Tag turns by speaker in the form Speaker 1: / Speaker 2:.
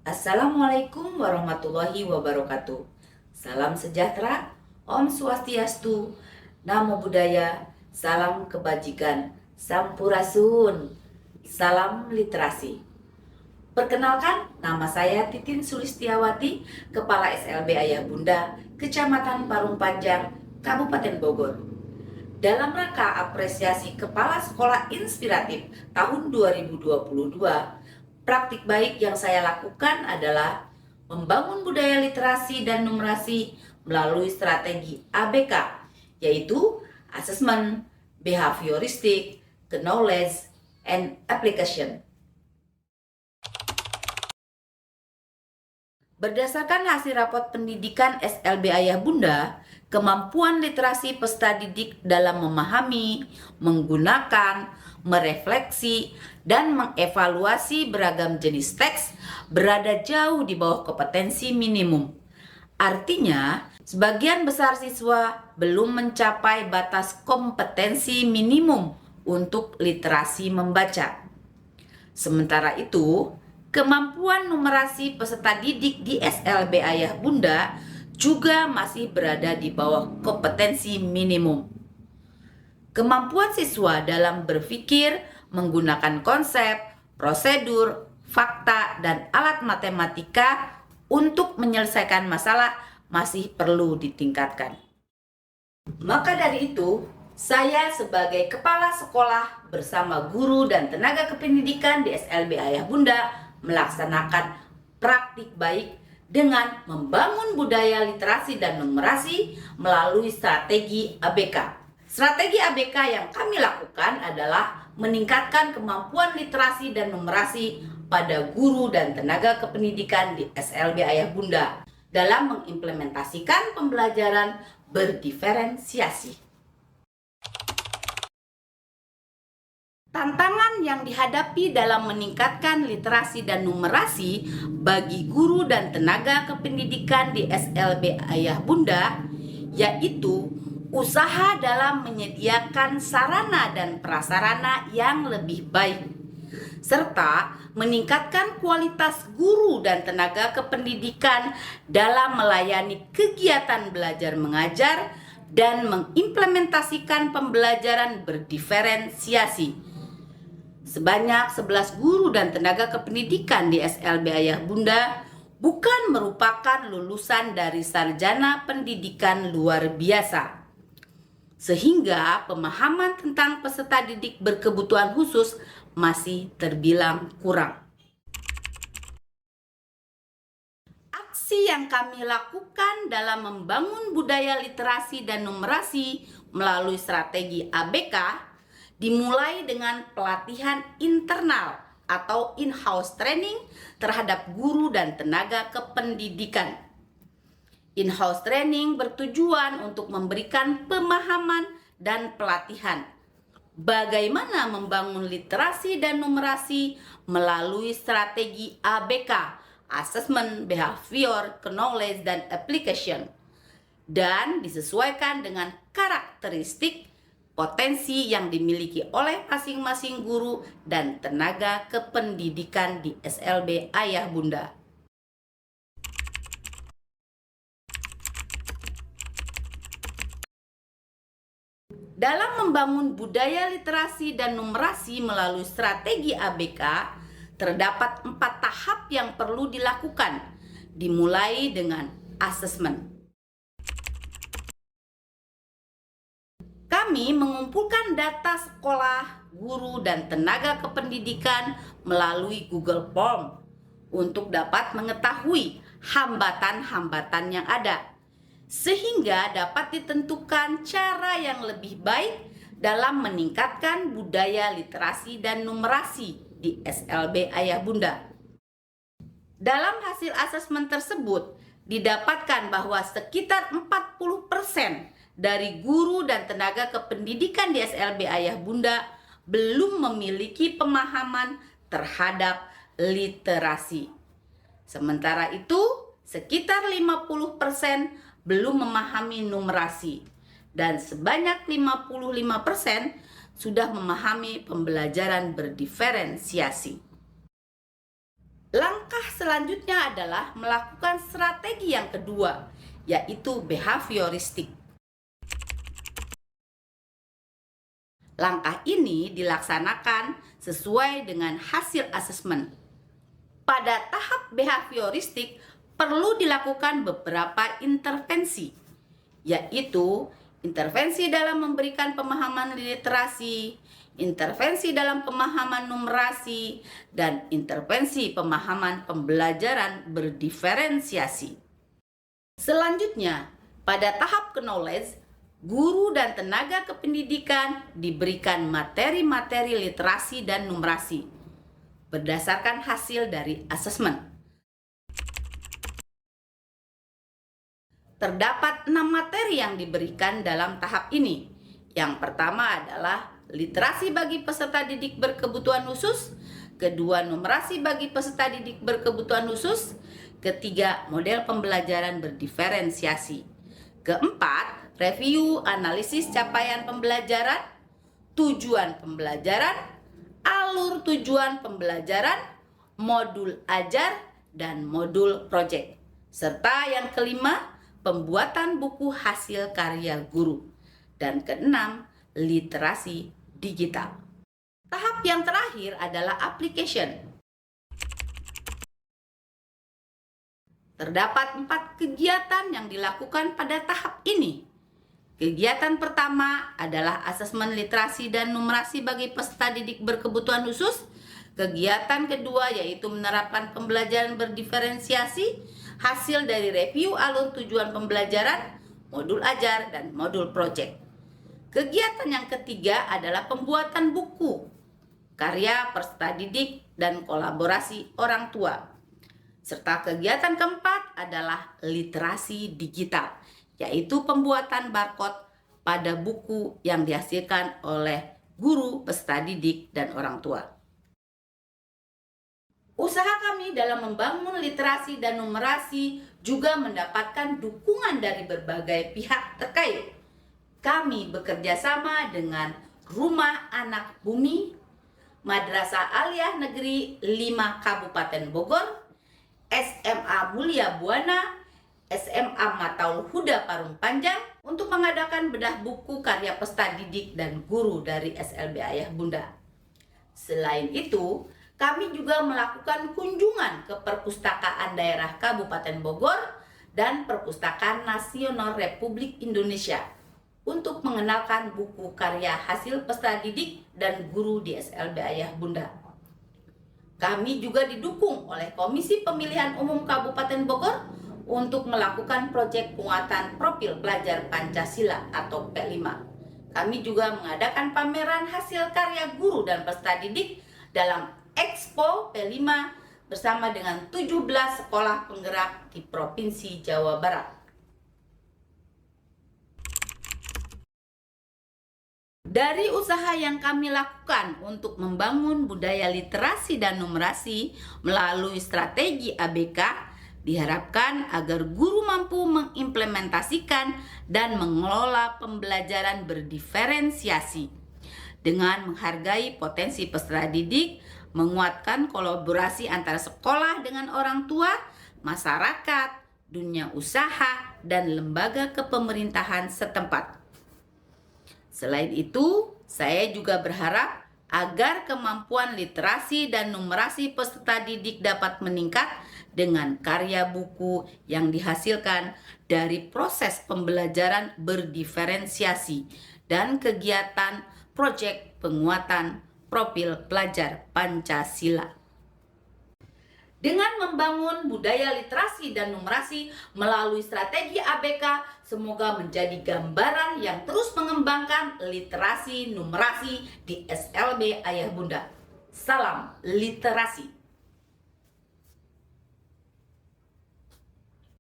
Speaker 1: Assalamualaikum warahmatullahi wabarakatuh. Salam sejahtera, Om Swastiastu, Namo Buddhaya, salam kebajikan, Sampurasun, salam literasi. Perkenalkan, nama saya Titin Sulistiawati, Kepala SLB Ayah Bunda, Kecamatan Parung Panjang, Kabupaten Bogor. Dalam rangka apresiasi Kepala Sekolah Inspiratif tahun 2022, praktik baik yang saya lakukan adalah membangun budaya literasi dan numerasi melalui strategi ABK, yaitu Assessment, Behavioristic, Knowledge, and Application. Berdasarkan hasil raport pendidikan SLB Ayah Bunda, kemampuan literasi peserta didik dalam memahami, menggunakan, merefleksi, dan mengevaluasi beragam jenis teks berada jauh di bawah kompetensi minimum. Artinya, sebagian besar siswa belum mencapai batas kompetensi minimum untuk literasi membaca. Sementara itu, kemampuan numerasi peserta didik di SLB Ayah Bunda juga masih berada di bawah kompetensi minimum. Kemampuan siswa dalam berpikir, menggunakan konsep, prosedur, fakta, dan alat matematika untuk menyelesaikan masalah masih perlu ditingkatkan. Maka dari itu, saya sebagai kepala sekolah bersama guru dan tenaga kependidikan di SLB Ayah Bunda melaksanakan praktik baik dengan membangun budaya literasi dan numerasi melalui strategi ABK. Strategi ABK yang kami lakukan adalah meningkatkan kemampuan literasi dan numerasi pada guru dan tenaga kependidikan di SLB Ayah Bunda dalam mengimplementasikan pembelajaran berdiferensiasi. Tantangan yang dihadapi dalam meningkatkan literasi dan numerasi bagi guru dan tenaga kependidikan di SLB Ayah Bunda yaitu usaha dalam menyediakan sarana dan prasarana yang lebih baik, serta meningkatkan kualitas guru dan tenaga kependidikan dalam melayani kegiatan belajar mengajar dan mengimplementasikan pembelajaran berdiferensiasi. Sebanyak 11 guru dan tenaga kependidikan di SLB Ayah Bunda bukan merupakan lulusan dari sarjana pendidikan luar biasa, sehingga pemahaman tentang peserta didik berkebutuhan khusus masih terbilang kurang. Aksi yang kami lakukan dalam membangun budaya literasi dan numerasi melalui strategi ABK dimulai dengan pelatihan internal atau in-house training terhadap guru dan tenaga kependidikan. In-house training bertujuan untuk memberikan pemahaman dan pelatihan bagaimana membangun literasi dan numerasi melalui strategi ABK, Assessment, Behavior, Knowledge, dan Application, dan disesuaikan dengan karakteristik potensi yang dimiliki oleh masing-masing guru dan tenaga kependidikan di SLB Ayah Bunda. Dalam membangun budaya literasi dan numerasi melalui strategi ABK, terdapat 4 tahap yang perlu dilakukan, dimulai dengan assessment. Kami mengumpulkan data sekolah, guru, dan tenaga kependidikan melalui Google Form untuk dapat mengetahui hambatan-hambatan yang ada, sehingga dapat ditentukan cara yang lebih baik dalam meningkatkan budaya literasi dan numerasi di SLB Ayah Bunda. Dalam hasil asesmen tersebut, didapatkan bahwa sekitar 40% dari guru dan tenaga kependidikan di SLB Ayah Bunda belum memiliki pemahaman terhadap literasi. Sementara itu, sekitar 50% belum memahami numerasi, dan sebanyak 55% sudah memahami pembelajaran berdiferensiasi. Langkah selanjutnya adalah melakukan strategi yang kedua, yaitu behavioristik. Langkah ini dilaksanakan sesuai dengan hasil asesmen. Pada tahap behavioristik perlu dilakukan beberapa intervensi, yaitu intervensi dalam memberikan pemahaman literasi, intervensi dalam pemahaman numerasi, dan intervensi pemahaman pembelajaran berdiferensiasi. Selanjutnya, pada tahap knowledge, guru dan tenaga kependidikan diberikan materi-materi literasi dan numerasi berdasarkan hasil dari asesmen. Terdapat 6 materi yang diberikan dalam tahap ini. Yang pertama adalah literasi bagi peserta didik berkebutuhan khusus, kedua numerasi bagi peserta didik berkebutuhan khusus, ketiga model pembelajaran berdiferensiasi, keempat review analisis capaian pembelajaran, tujuan pembelajaran, alur tujuan pembelajaran, modul ajar, dan modul proyek. Serta yang kelima, pembuatan buku hasil karya guru. Dan keenam, literasi digital. Tahap yang terakhir adalah application. Terdapat 4 kegiatan yang dilakukan pada tahap ini. Kegiatan pertama adalah asesmen literasi dan numerasi bagi peserta didik berkebutuhan khusus. Kegiatan kedua yaitu menerapkan pembelajaran berdiferensiasi, hasil dari review alur tujuan pembelajaran, modul ajar, dan modul proyek. Kegiatan yang ketiga adalah pembuatan buku, karya peserta didik, dan kolaborasi orang tua. Serta kegiatan keempat adalah literasi digital, yaitu pembuatan barcode pada buku yang dihasilkan oleh guru, peserta didik, dan orang tua. Usaha kami dalam membangun literasi dan numerasi juga mendapatkan dukungan dari berbagai pihak terkait. Kami bekerja sama dengan Rumah Anak Bumi, Madrasah Aliyah Negeri 5 Kabupaten Bogor, SMA Mulia Buana, SMA Mataul Huda Parung Panjang untuk mengadakan bedah buku karya peserta didik dan guru dari SLB Ayah Bunda. Selain itu, kami juga melakukan kunjungan ke Perpustakaan Daerah Kabupaten Bogor dan Perpustakaan Nasional Republik Indonesia untuk mengenalkan buku karya hasil peserta didik dan guru di SLB Ayah Bunda. Kami juga didukung oleh Komisi Pemilihan Umum Kabupaten Bogor untuk melakukan proyek penguatan profil pelajar Pancasila atau P5. Kami juga mengadakan pameran hasil karya guru dan peserta didik dalam Expo P5 bersama dengan 17 sekolah penggerak di Provinsi Jawa Barat. Dari usaha yang kami lakukan untuk membangun budaya literasi dan numerasi melalui strategi ABK, diharapkan agar guru mampu mengimplementasikan dan mengelola pembelajaran berdiferensiasi dengan menghargai potensi peserta didik, menguatkan kolaborasi antara sekolah dengan orang tua, masyarakat, dunia usaha, dan lembaga kepemerintahan setempat. Selain itu, saya juga berharap agar kemampuan literasi dan numerasi peserta didik dapat meningkat dengan karya buku yang dihasilkan dari proses pembelajaran berdiferensiasi dan kegiatan proyek penguatan profil pelajar Pancasila. Dengan membangun budaya literasi dan numerasi melalui strategi ABK, semoga menjadi gambaran yang terus mengembangkan literasi numerasi di SLB Ayah Bunda. Salam literasi.